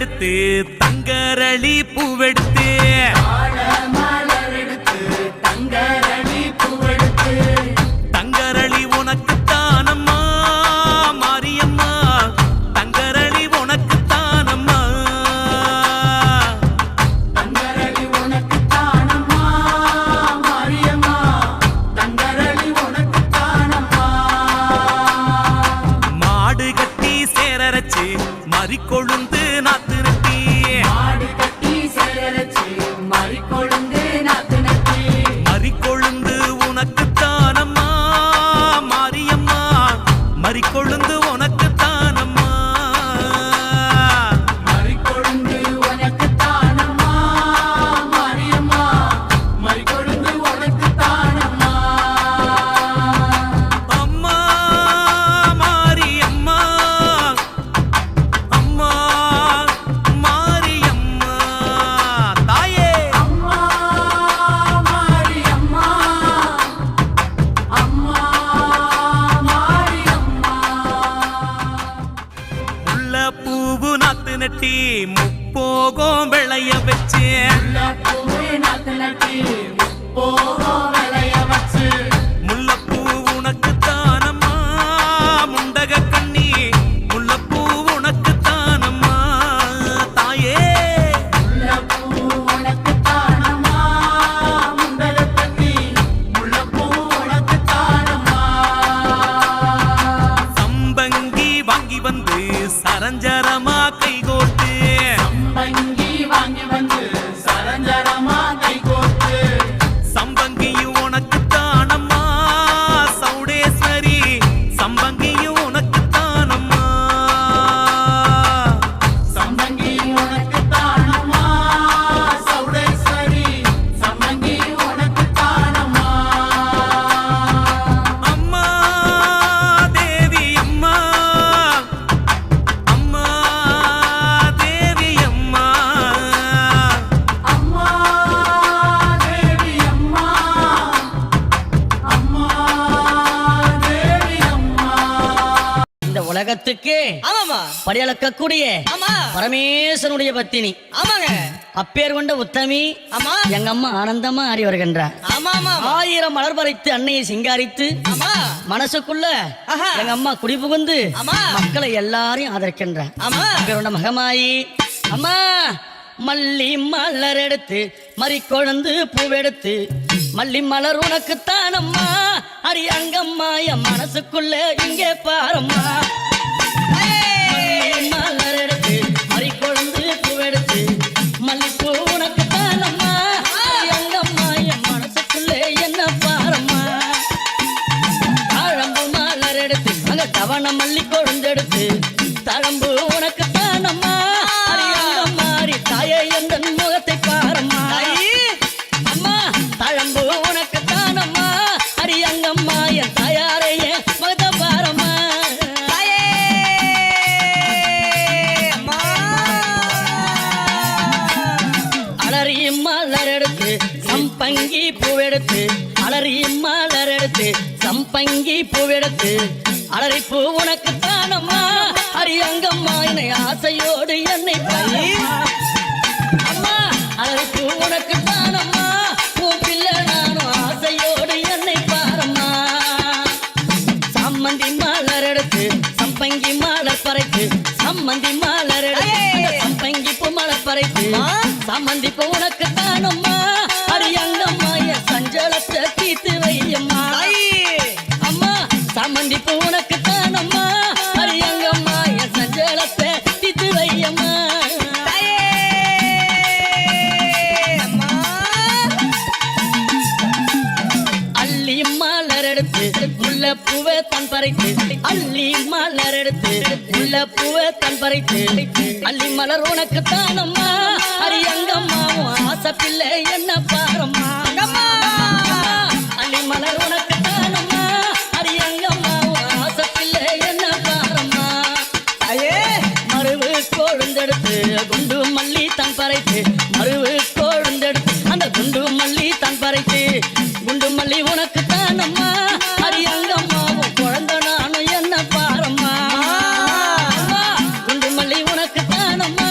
எடுத்து தங்கரளி பூவெடுத்து தங்கரளி உனக்கு தானம்மா மாரியம்மா தங்கரளி உனக்கு தானம்மா தங்கரளி உனக்கு தானம்மா மாரியம்மா தங்கரளி உனக்கு தானம்மா மாடு கட்டி சேரரச்சு மறிக்கொழுந்து நாத்து நட்டி மாடு கட்டி சேரரச்சு மறிக்கொழுந்து நாத்து நட்டி மறிக்கொழுந்து உனக்கு தானம்மா மாரியம்மா மறிக்கொழுந்து உனக்கு தானம்மா மறிக்கொழுந்து உனக்கு தானம்மா மாரியம்மா மறிக்கொழுந்து உனக்கு தானம்மா அம்மா மாரியம்மா அம்மா மாரியம்மா தாயே அம்மா மாரியம்மா அம்மா மாரியம்மா உள்ள பூவு நாத்து நட்டி முப்போகம் விளைய வச்சு பூவே நாத்து நட்டி போகும் விளைய வச்சு முல்லைப்பூ உனக்கு தானம்மா முண்டக கண்ணி முல்லைப்பூ உனக்கு தானம்மா தாயே முல்லைப்பூ உனக்கு தானம்மா முண்டக கண்ணி முல்லைப்பூ உனக்கு தானம்மா சம்பங்கி வாங்கி வந்து சரஞ்சரமா கைகோட்டு சம்பங்கி வாங்கி வந்து சரஞ்சரமா கை கோர்த்து சம்பங்கியும் உனக்கு தானம்மா சௌடேஸ்வரி சம்பங்கியும் உனக்கு தானம்மா சம்பங்கி உனக்கு தானம்மா சௌடேஸ்வரி சம்பங்கி உனக்கு தானம்மா அம்மா தேவி அம்மா அம்மா தேவி அம்மா அம்மா தேவி அம்மா அம்மா தேவி அம்மா இந்த உலகத்துக்கு ஆமாமா படியளக்கக்கூடிய ஆமா பரமேஸ்வரனுடைய பத்தினி ஆமாங்க அப்பேர் கொண்ட உத்தமி ஆமா எங்க அம்மா ஆனந்தமா ஆடி வருகின்றார். ஆமா ஆமா 1000 மலர் பறித்து அன்னையை சிங்காரித்து ஆமா மனசுக்குள்ள ஆஹா. எங்க அம்மா குடி புகுந்து ஆமா. மக்களை எல்லாரையும் ஆதரிக்கின்றார். ஆமா அப்பேர் மகமாயி அம்மா மல்லி மலர் எடுத்து மறிக்கொழுந்து பூவெடுத்து மல்லி மலர் உனக்கு தானம்மா அடி அங்கம்மா என் மனசுக்குள்ள இங்கே பாரம்மா மல்லி மலர் எடுத்து மறிக்கொழுந்து பூவெடுத்து மல்லிப்பூ உனக்கு தானம்மா அடி அங்கம்மா என் மனசுக்குள்ள என்ன பாரம்மா தாழம்பு மலர் எடுத்து அங்க தவண மல்லி கொழுந்தெடுத்து தழம்பு உனக்கு தானம்மா அடி அங்கம்மா அடி தாயே எந்த முகத்தை பாரம்மா அம்மா தழம்பு உனக்கு தானம்மா அடி அங்கம்மா என் தாயாரையே முகத்தை பாரம்மா அலறி மலர் எடுத்து சம்பங்கி பூவெடுத்து அலறி மலர் எடுத்து சம்பங்கி பூவெடுத்து அலறி பூ உனக்கு தானம்மா அடி அங்கம்மா என்னை ஆசையோடு என்னை பாரம்மா. அம்மா அலறி பூ உனக்கு தானம்மா உன் பிள்ளை நானும் ஆசையோடு என்னை பாரம்மா சம்மந்தி மலர் எடுத்து சம்பங்கி மலர் பறைத்து சம்மந்தி மலர் எடுத்து அந்த சம்பங்கி பூ மலர் பறைத்து சம்மந்தி பூ உனக்கு தானம்மா அடி அங்கம்மா என் சஞ்சலத்தை தீர்த்து வையம்மா அம்மா சம்மந்தி பூ உனக்கு தானம்மா அடி அங்கம்மா என் சஞ்சலத்தை தீர்த்து வையம்மா அள்ளி மலர் எடுத்து முல்லைப்பூவை தன் பறித்து அள்ளி மலர் எடுத்து முல்லைப்பூவை தன் பறித்து அள்ளி மலர் உனக்கு தானம்மா அடி அங்கம்மா உன் ஆசை பிள்ளை என்ன பாரம்மா அள்ளி மலர் உனக்கு தானம்மா அடி அங்கம்மா உன் ஆசை பிள்ளை என்ன பாரம்மா மருவு கொழுந்தெடுத்து குண்டு மல்லி தன் பறைத்து மருவு கொழுந்தெடுத்து அந்த குண்டு மல்லி தன் பறைத்து குண்டு மல்லி உனக்கு தானம்மா அடி அங்கம்மாவும் குழந்தை நானும் என்ன பாரம்மா குண்டு மல்லி உனக்கு தானம்மா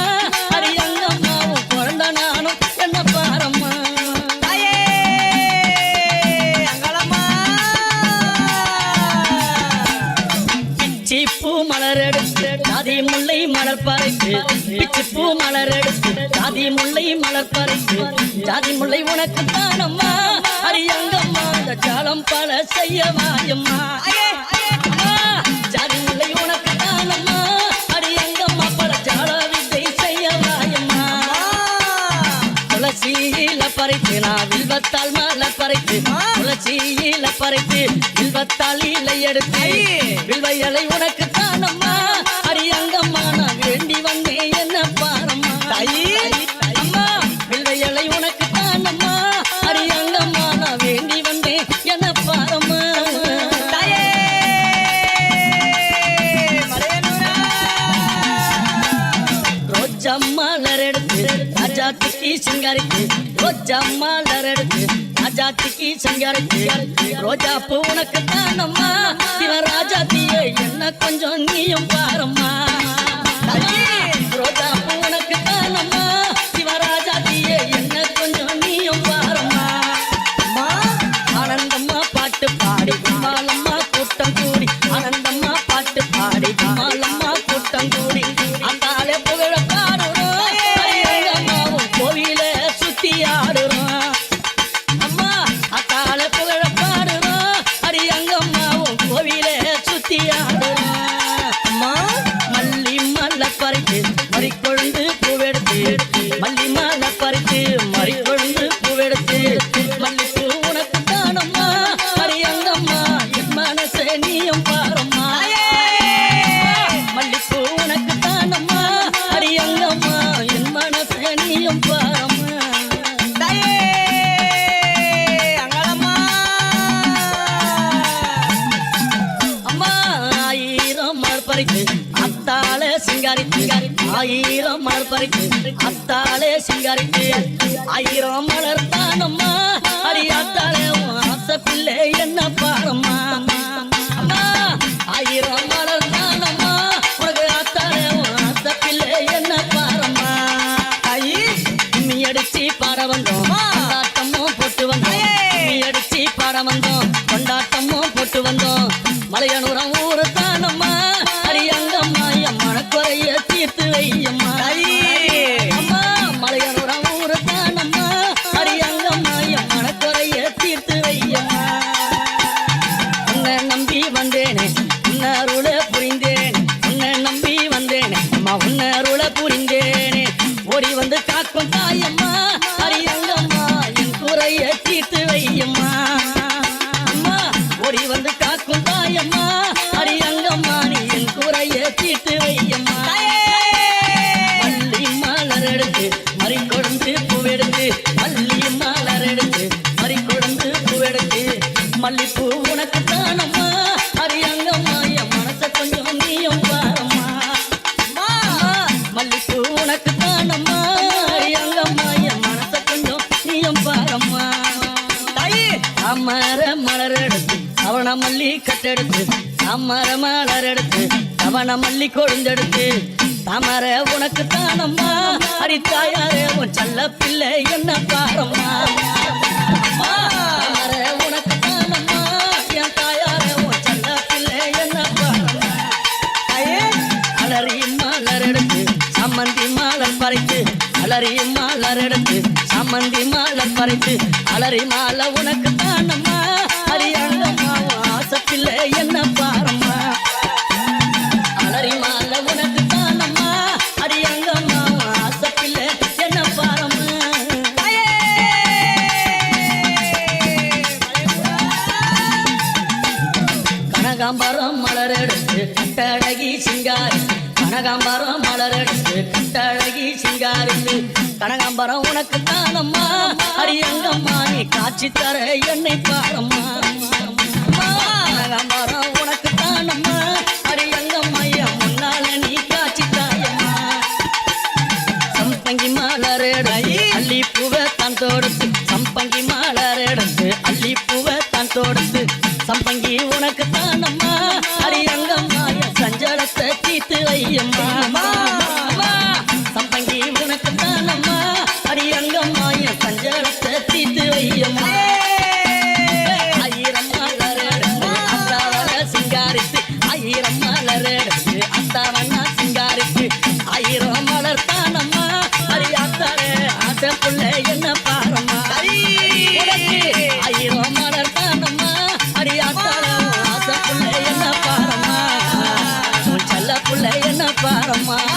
ஜாதி முல்லை மலர் பறைக்கு பிச்சு பூ மலர் எடுத்து ஜாதி முல்லை மலர் பறைக்கு ஜாதி முல்லை உனக்கு தானம்மா அரியங்கம்மா அந்த ஜாலம் பல செய்யவாயம்மா ஜாதி முல்லை உனக்கு தானம்மா அரியங்கம்மா பல ஜால வித்தை செய்யவாயம்மா துளசியில பறைத்து நான் வில்வத்தால் மலர் பறைத்து துளசியில பறைத்து வில்வத்தால் இலை எடுத்து வில்வையலை உனக்கு தானம்மா அரியங்கம்மா நான் வேண்டி வந்தேன் என்ன பாரம்மா அம்மா வில்வையலை உனக்கு தானம்மா அரியங்கம்மா நான் வேண்டி வந்தேன் என்ன பாரம்மா ரோஜா மலர் எடுத்து ராஜாத்திக்கு சிங்காரிக்கு ரோஜா மலர் எடுத்து ராஜாத்திக்கு சிங்காரிக்கு ரோஜா பூ உனக்கு தானம்மா சிவராஜாத்திய என்ன கொஞ்சம் நீயும் பாரம்மா ரோஜா பூ உனக்கு தானம்மா சிவராஜாத்திய என்ன கொஞ்சம் நீயும் பாரம்மா ஆனந்தம்மா பாட்டு பாடி குமாலம்மா கூட்டம் கூடி ஆனந்தம்மா பாட்டு பாடி குமாலம்மா கூட்டம் கூடி அந்தாலே புகழ பாடுறோம் அம்மாவும் கோவில சுத்தி ஆடுறோம் அம்மா அத்தாலே புகழ பாடுறோம் அரியங்கம்மாவும் கோவில சுத்தி ஆடுறோம் அம்மா மல்லி மல்ல பறித்து மறிக்கொழுந்து பூவெடுத்து மல்லி மல்ல பறித்து மறிக்கொழுந்து பூவெடுத்து மல்லிப்பூ உனக்கு தானம்மா அரியங்கம்மா என் மனசே நீயும் பாரம்மா மல்லிப்பூ உனக்கு தானம்மா அரியங்கம்மா என் மனசே நீயும் பாரம்மா அம்மா ஆயிரம் மலர் பறித்து அத்தாலே சிங்காரித்து ஆயிரம் மலர் பறித்து அத்தாலே சிங்காரித்து ஆயிரம் மலர் தானம்மா அரியாத்தாலே ஆசை பிள்ளை என்ன பாரம்மா அம்மா ஆயிரம் மலர் தானம்மா உனக்கு ஆத்தாலே ஆசை பிள்ளை என்ன பாரம்மா கும்மி அடிச்சு பாட வந்தோம் கொண்டாட்டமும் போட்டு வந்தோம் கும்மி அடிச்சு பாட வந்தோம் கொண்டாட்டமும் போட்டு வந்தோம் மலையனூரம் ஊரு தானம்மா அரியங்கம்மா என் மனக்குறைய தீர்த்து வையம்மா அம்மா மலையனூரம் ஊரு தானம்மா அரியங்கம்மா என் மனக்குறைய தீர்த்து வையம்மா உன்னை நம்பி வந்தேனே உன்னை அருள புரிந்தேன் உன்னை நம்பி வந்தேனே அம்மா உன்னை அருள புரிந்தேனே ஓடி வந்து காக்கும் தாயம்மா அரியங்கம்மா என் குறைய தீர்த்து வையம்மா அம்மா ஓடி வந்து காக்கும் தாயம்மா அரியங்கம்மா நீ என் குறைய தீர்த்து வையம்மா மல்லி மலர் எடுத்து மறிக்கொழுந்து பூவெடுத்து மல்லி மலர் எடுத்து மறிக்கொழுந்து பூவெடுத்து மல்லிப்பூ உனக்கு தானம்மா அரியங்கம்மா என் மனச கொஞ்சம் நீயும் பாரம்மா மல்லிப்பூ உனக்கு தானம்மா அரியங்கம்மா என் மனச கொஞ்சம் நீயும் பாரம்மா அமர மலர் எடுத்து அவன மல்லி கட்டெடுத்து அமர மலர் எடுத்து அவன மல்லி கொழுந்தெடுத்து தாமர உனக்கு தானம்மா அடித்தாயாரே உன் செல்ல பிள்ளை என்ன பாரம்மா தாமர உனக்கு தானம்மா என் தாயாரே உன் செல்ல பிள்ளை என்ன பாரம்மா அலறி மலர் எடுத்து சம்மந்தி மலர் பறித்து அலறி மலர் எடுத்து சம்மந்தி மலர் பறித்து அலறி மாலை உனக்கு தானம்மா அரியங்கம்மா ஆசை பிள்ளை என்ன பாரம்மா அலறி மாலை உனக்கு தானம்மா அரியங்கம்மா ஆசை பிள்ளை என்ன பாரம்மா கனகாம்பரம் மலர் எடுத்து கட்டழகி சிங்காரி கனகாம்பரம் மலர் எடுத்து கட்டழகி சிங்காரித்து கனகாம்பரம் உனக்கு தானம்மா அரியங்கம்மா நீ காட்சி தர என்னை பாரம்மா கனகாம்பரம் உனக்கு தானம்மா அரியங்கம்மா என் முன்னால நீ காட்சி தாயம்மா சம்பங்கி மலர் எடுத்து அள்ளி பூவை தான் தொடுத்து சம்பங்கி மலர் எடுத்து அள்ளி பூவை தான் தொடுத்து சம்பங்கி உனக்கு தானம்மா அரியங்கம்மா என் சஞ்சலத்தை தீர்த்து வையம்மா சம்பங்கி உனக்கு தானம்மா அரியங்கம்மா என் சஞ்சலத்தை தீர்த்து வையம்மா ஆயிரம் மலர் எடுத்து அத்தாவன சிங்காரித்து ஆயிரம் மலர் எடுத்து அத்தாவன சிங்காரி அம்மா